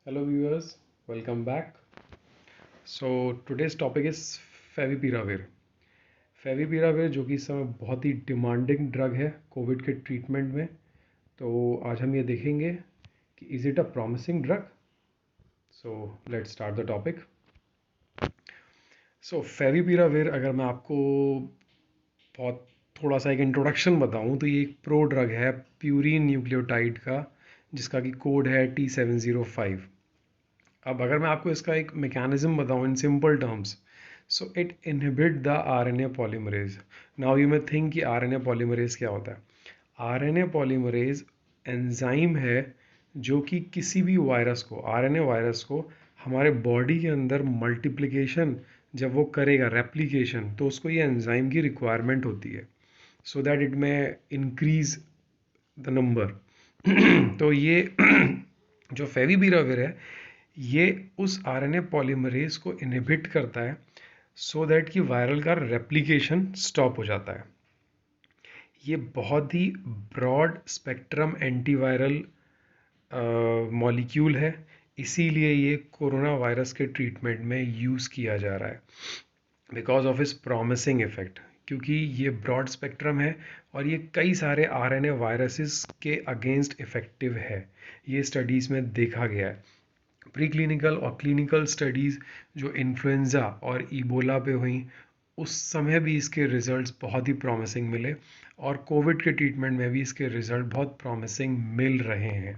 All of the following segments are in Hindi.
Hello viewers, welcome back. So today's topic is favipiravir. Favipiravir जो कि इस समय बहुत ही डिमांडिंग ड्रग है कोविड के ट्रीटमेंट में। तो आज हम ये देखेंगे कि is it a promising drug. So let's start the topic. So favipiravir अगर मैं आपको बहुत थोड़ा सा एक इंट्रोडक्शन बताऊं तो ये एक प्रो ड्रग है प्यूरिन न्यूक्लियोटाइड का, जिसका कि कोड है T705। अब अगर मैं आपको इसका एक मैकेनिज्म बताऊं in simple terms, so it inhibit the RNA polymerase. Now you may think कि आरएनए पॉलीमरेज क्या होता है। आरएनए पॉलीमरेज एंजाइम है जो कि किसी भी वायरस को, आरएनए वायरस को, हमारे बॉडी के अंदर मल्टीप्लिकेशन जब वो करेगा, रेप्लिकेशन, तो उसको ये एंजाइम की रिक्वायरमेंट होती है सो दैट इट में इंक्रीज द नंबर। तो ये जो फेविपिराविर है ये उस आरएनए पॉलीमरेज को इनहिबिट करता है सो दैट कि वायरल का रेप्लिकेशन स्टॉप हो जाता है। ये बहुत ही ब्रॉड स्पेक्ट्रम एंटीवायरल मॉलिक्यूल है, इसीलिए ये कोरोना वायरस के ट्रीटमेंट में यूज़ किया जा रहा है बिकॉज ऑफ इस प्रॉमिसिंग इफेक्ट। क्योंकि ये ब्रॉड स्पेक्ट्रम है और ये कई सारे आरएनए वायरसेस के अगेंस्ट इफेक्टिव है, ये स्टडीज़ में देखा गया है। प्री क्लिनिकल और क्लिनिकल स्टडीज़ जो इन्फ्लुएंज़ा और इबोला पे हुई, उस समय भी इसके रिजल्ट्स बहुत ही प्रॉमिसिंग मिले और कोविड के ट्रीटमेंट में भी इसके रिजल्ट बहुत प्रॉमिसिंग मिल रहे हैं।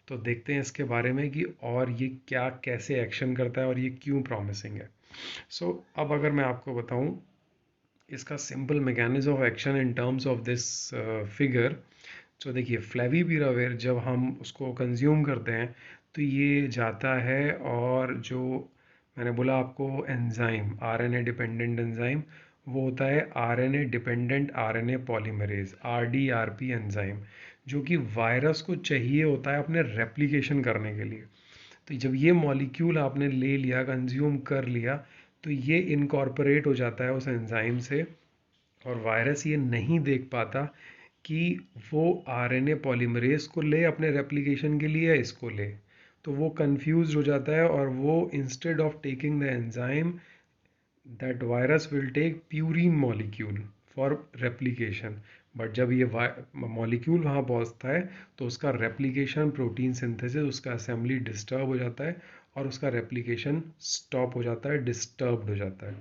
तो देखते हैं इसके बारे में कि और ये क्या कैसे एक्शन करता है और ये क्यों प्रॉमिसिंग है। अब अगर मैं आपको बताऊं इसका simple mechanism of action in terms of this figure, तो देखिए फ्लेविपिराविर जब हम उसको कंज्यूम करते हैं तो ये जाता है और जो मैंने बोला आपको एंजाइम, आरएनए डिपेंडेंट एंजाइम, वो होता है RNA dependent RNA polymerase, RdRP enzyme, जो कि वायरस को चाहिए होता है अपने रेप्लिकेशन करने के लिए। तो जब ये मॉलिक्यूल आपने ले लिया, कंज्यूम कर लिया, तो ये इनकॉर्पोरेट हो जाता है उस एंजाइम से और वायरस ये नहीं देख पाता कि वो आरएनए पॉलीमरेज को ले अपने रेप्लिकेशन के लिए या इसको ले। तो वो कंफ्यूज हो जाता है और वो instead of taking the enzyme, that virus will take purine molecule for replication. But जब ये मॉलिक्यूल वहाँ पहुँचता है तो उसका रेप्लिकेशन, प्रोटीन सिंथेसिस, उसका असेंबली डिस्टर्ब हो जाता है और उसका रेप्लिकेशन स्टॉप हो जाता है, डिस्टर्ब्ड हो जाता है।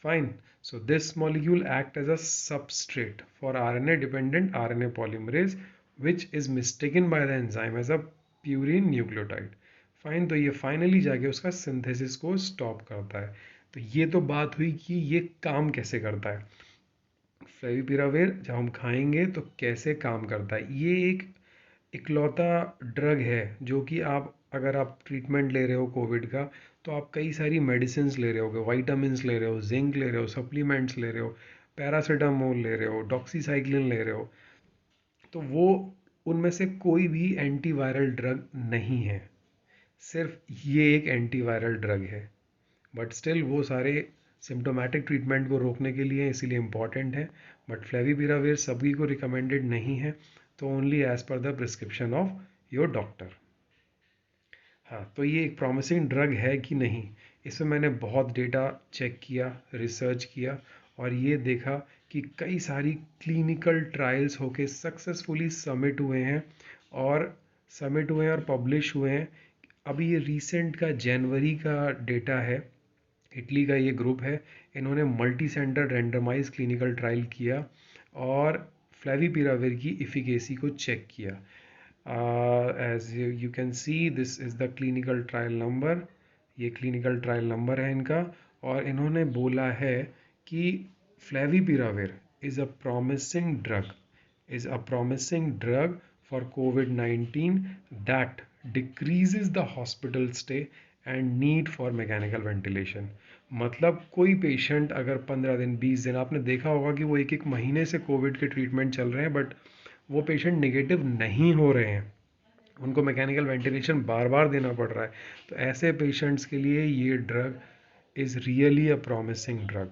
Fine. So this molecule act as a substrate for RNA dependent RNA polymerase, which is mistaken by the enzyme as a purine nucleotide. Fine. तो ये फाइनली जाके उसका सिंथेसिस को स्टॉप करता है। तो ये तो बात हुई कि ये काम कैसे करता है। फेविपिराविर जब हम खाएंगे तो कैसे काम करता है। ये एक इकलौता ड्रग है जो कि आप, अगर आप ट्रीटमेंट ले रहे हो कोविड का, तो आप कई सारी मेडिसिन ले रहे हो, वाइटामिन ले रहे हो, जिंक ले रहे हो, सप्लीमेंट्स ले रहे हो, पैरासीटामोल ले रहे हो, डॉक्सीसाइक्लिन ले रहे हो, तो वो उनमें से कोई भी एंटीवायरल ड्रग नहीं है। सिर्फ ये एक एंटीवायरल ड्रग है, बट स्टिल वो सारे सिम्टोमेटिक ट्रीटमेंट को रोकने के लिए, इसीलिए इम्पॉर्टेंट है। बट फ्लेविपिराविर सभी को रिकमेंडेड नहीं है, तो only as per the prescription of your doctor. हाँ, तो ये एक प्रॉमिसिंग ड्रग है कि नहीं, इसमें मैंने बहुत डेटा चेक किया, रिसर्च किया और ये देखा कि कई सारी क्लिनिकल ट्रायल्स होके सक्सेसफुली सबमिट हुए हैं और पब्लिश हुए हैं। अभी ये रिसेंट का जनवरी का डेटा है, इटली का ये ग्रुप है, इन्होंने multi centre randomise clinical trial किया और फ्लेविपिराविर की इफिकेसी को चेक किया। As you can see, this is the clinical trial number, ये क्लिनिकल ट्रायल नंबर है इनका। और इन्होंने बोला है कि favipiravir is a promising drug, is a promising drug for COVID-19 that decreases the hospital stay and need for mechanical ventilation। मतलब कोई पेशेंट अगर 15 दिन 20 दिन, आपने देखा होगा कि वो एक एक महीने से कोविड के ट्रीटमेंट चल रहे हैं बट वो पेशेंट नेगेटिव नहीं हो रहे हैं, उनको मैकेनिकल वेंटिलेशन बार बार देना पड़ रहा है। तो ऐसे पेशेंट्स के लिए ये drug is really a promising drug.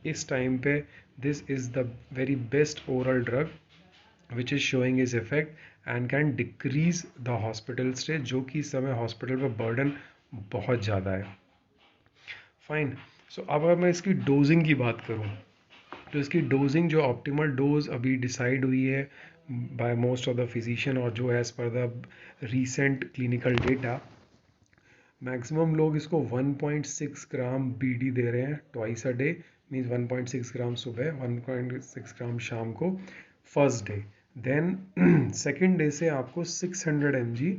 इस टाइम पे this is the very best oral drug which is showing its effect and can decrease the hospital stay, जो कि इस समय हॉस्पिटल पर बर्डन बहुत ज़्यादा है। फाइन। सो अब अगर मैं इसकी डोजिंग की बात करूँ, तो इसकी डोजिंग जो ऑप्टिमल डोज अभी डिसाइड हुई है by most of the physician, और जो as per the recent clinical data, maximum लोग इसको 1.6 ग्राम बीडी दे रहे हैं twice a day, means 1.6 gram सुबह, 1.6 ग्राम शाम को, first day. Then second day से आपको 600 mg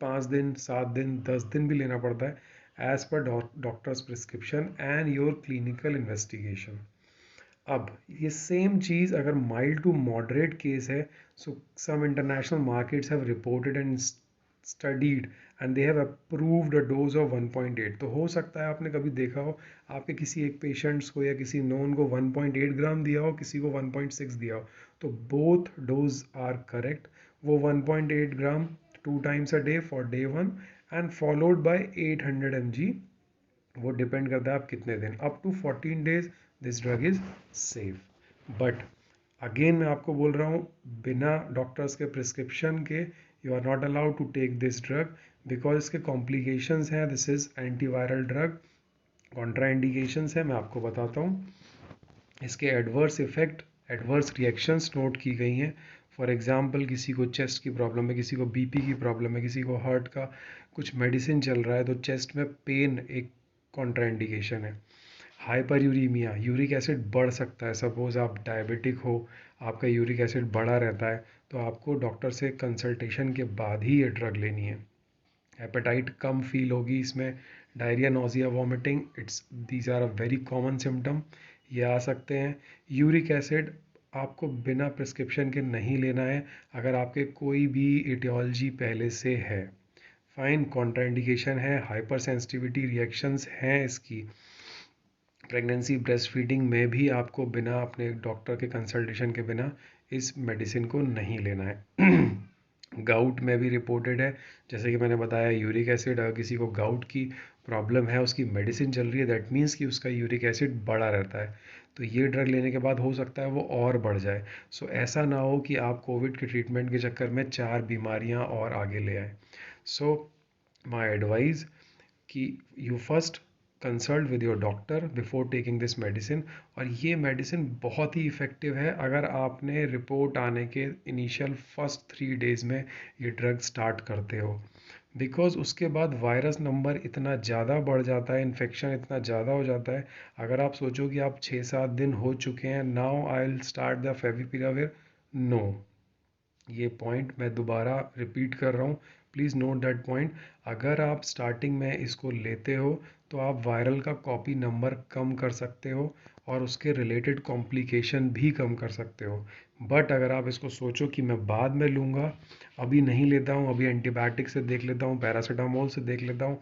5 दिन, 7 दिन, 10 दिन भी लेना पड़ता है, as per doctors prescription and your clinical investigation. अब ये सेम चीज़ अगर माइल्ड टू मॉडरेट केस है, so some international markets have reported and studied and they have approved a dose of 1.8। तो हो सकता है आपने कभी देखा हो आपके किसी एक पेशेंट्स को या किसी नोन को 1.8 ग्राम दिया हो, किसी को 1.6 दिया हो, तो बोथ डोज आर करेक्ट। वो 1.8 gram 2 times a day for day 1 and followed by 800 mg, वो डिपेंड करता है आप कितने दिन, up to 14 days this drug is safe. But again मैं आपको बोल रहा हूँ, बिना डॉक्टर्स के प्रिस्क्रिप्शन के you are not allowed to take this drug, because इसके कॉम्प्लिकेशंस हैं। This is antiviral drug, contraindications है, मैं आपको बताता हूँ। इसके adverse effect, adverse reactions note की गई हैं। फॉर एग्जांपल किसी को चेस्ट की प्रॉब्लम है, किसी को बीपी की प्रॉब्लम है, किसी को हार्ट का कुछ मेडिसिन चल रहा है, तो चेस्ट में पेन एक कॉन्ट्रा इंडिकेशन है। हाइपर यूरीमिया, यूरिक एसिड बढ़ सकता है, सपोज आप डायबिटिक हो, आपका यूरिक एसिड बढ़ा रहता है, तो आपको डॉक्टर से कंसल्टेशन के बाद ही ये ड्रग लेनी है। हेपेटाइट कम फील होगी इसमें, diarrhoea, nausea, vomiting, it's these are a very common symptom, ये आ सकते हैं। यूरिक एसिड आपको बिना प्रिस्क्रिप्शन के नहीं लेना है अगर आपके कोई भी इटियोलॉजी पहले से है। फाइन, कॉन्ट्राइंडिकेशन है, हाइपर सेंसिटिविटी रिएक्शंस हैं इसकी। प्रेगनेंसी, ब्रेस्ट फीडिंग में भी आपको बिना अपने डॉक्टर के कंसल्टेशन के बिना इस मेडिसिन को नहीं लेना है। गाउट में भी रिपोर्टेड है, जैसे कि मैंने बताया, यूरिक एसिड, अगर किसी को गाउट की प्रॉब्लम है, उसकी मेडिसिन चल रही है, दैट मीन्स कि उसका यूरिक एसिड बढ़ा रहता है, तो ये ड्रग लेने के बाद हो सकता है वो और बढ़ जाए। सो ऐसा ना हो कि आप कोविड के ट्रीटमेंट के चक्कर में 4 बीमारियां और आगे ले आए। सो माई एडवाइस कि you first consult with your doctor before taking this medicine. और ये मेडिसिन बहुत ही इफ़ेक्टिव है अगर आपने रिपोर्ट आने के इनिशियल फर्स्ट 3 डेज में ये ड्रग स्टार्ट करते हो, बिकॉज उसके बाद वायरस नंबर इतना ज़्यादा बढ़ जाता है, इन्फेक्शन इतना ज़्यादा हो जाता है। अगर आप सोचो कि आप 6-7 दिन हो चुके हैं, now I will start the favipiravir, no, ये पॉइंट मैं दोबारा रिपीट कर रहा हूँ, प्लीज़ नोट दैट पॉइंट। अगर आप स्टार्टिंग में इसको लेते हो तो आप वायरल का कॉपी नंबर कम कर सकते हो और उसके रिलेटेड कॉम्प्लिकेशन भी कम कर सकते हो। बट अगर आप इसको सोचो कि मैं बाद में लूँगा, अभी नहीं लेता हूँ, अभी एंटीबायोटिक से देख लेता हूँ, पैरासीटामोल से देख लेता हूँ,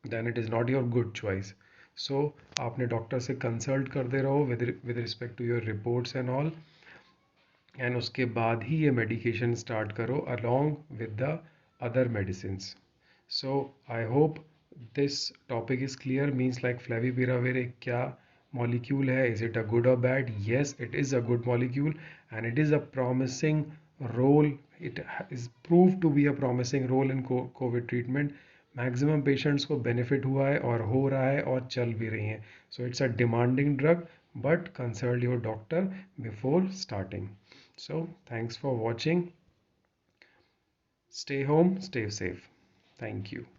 then it is not your good choice. So आपने डॉक्टर से कंसल्ट करते रहो with respect to your reports and all, and उसके बाद ही ये मेडिकेशन स्टार्ट करो along with the other medicines. So I hope this topic is clear, means like favipiravir एक क्या मॉलिक्यूल है, इज इट अ गुड और bad? Yes, it is a good molecule and it is a promising role, it is prove to be a promising role in Covid treatment. Maximum patients को बेनिफिट हुआ है और हो रहा है और चल भी रही हैं। So it's a demanding drug, but consult your doctor before starting. So, thanks for watching. Stay home, stay safe. Thank you.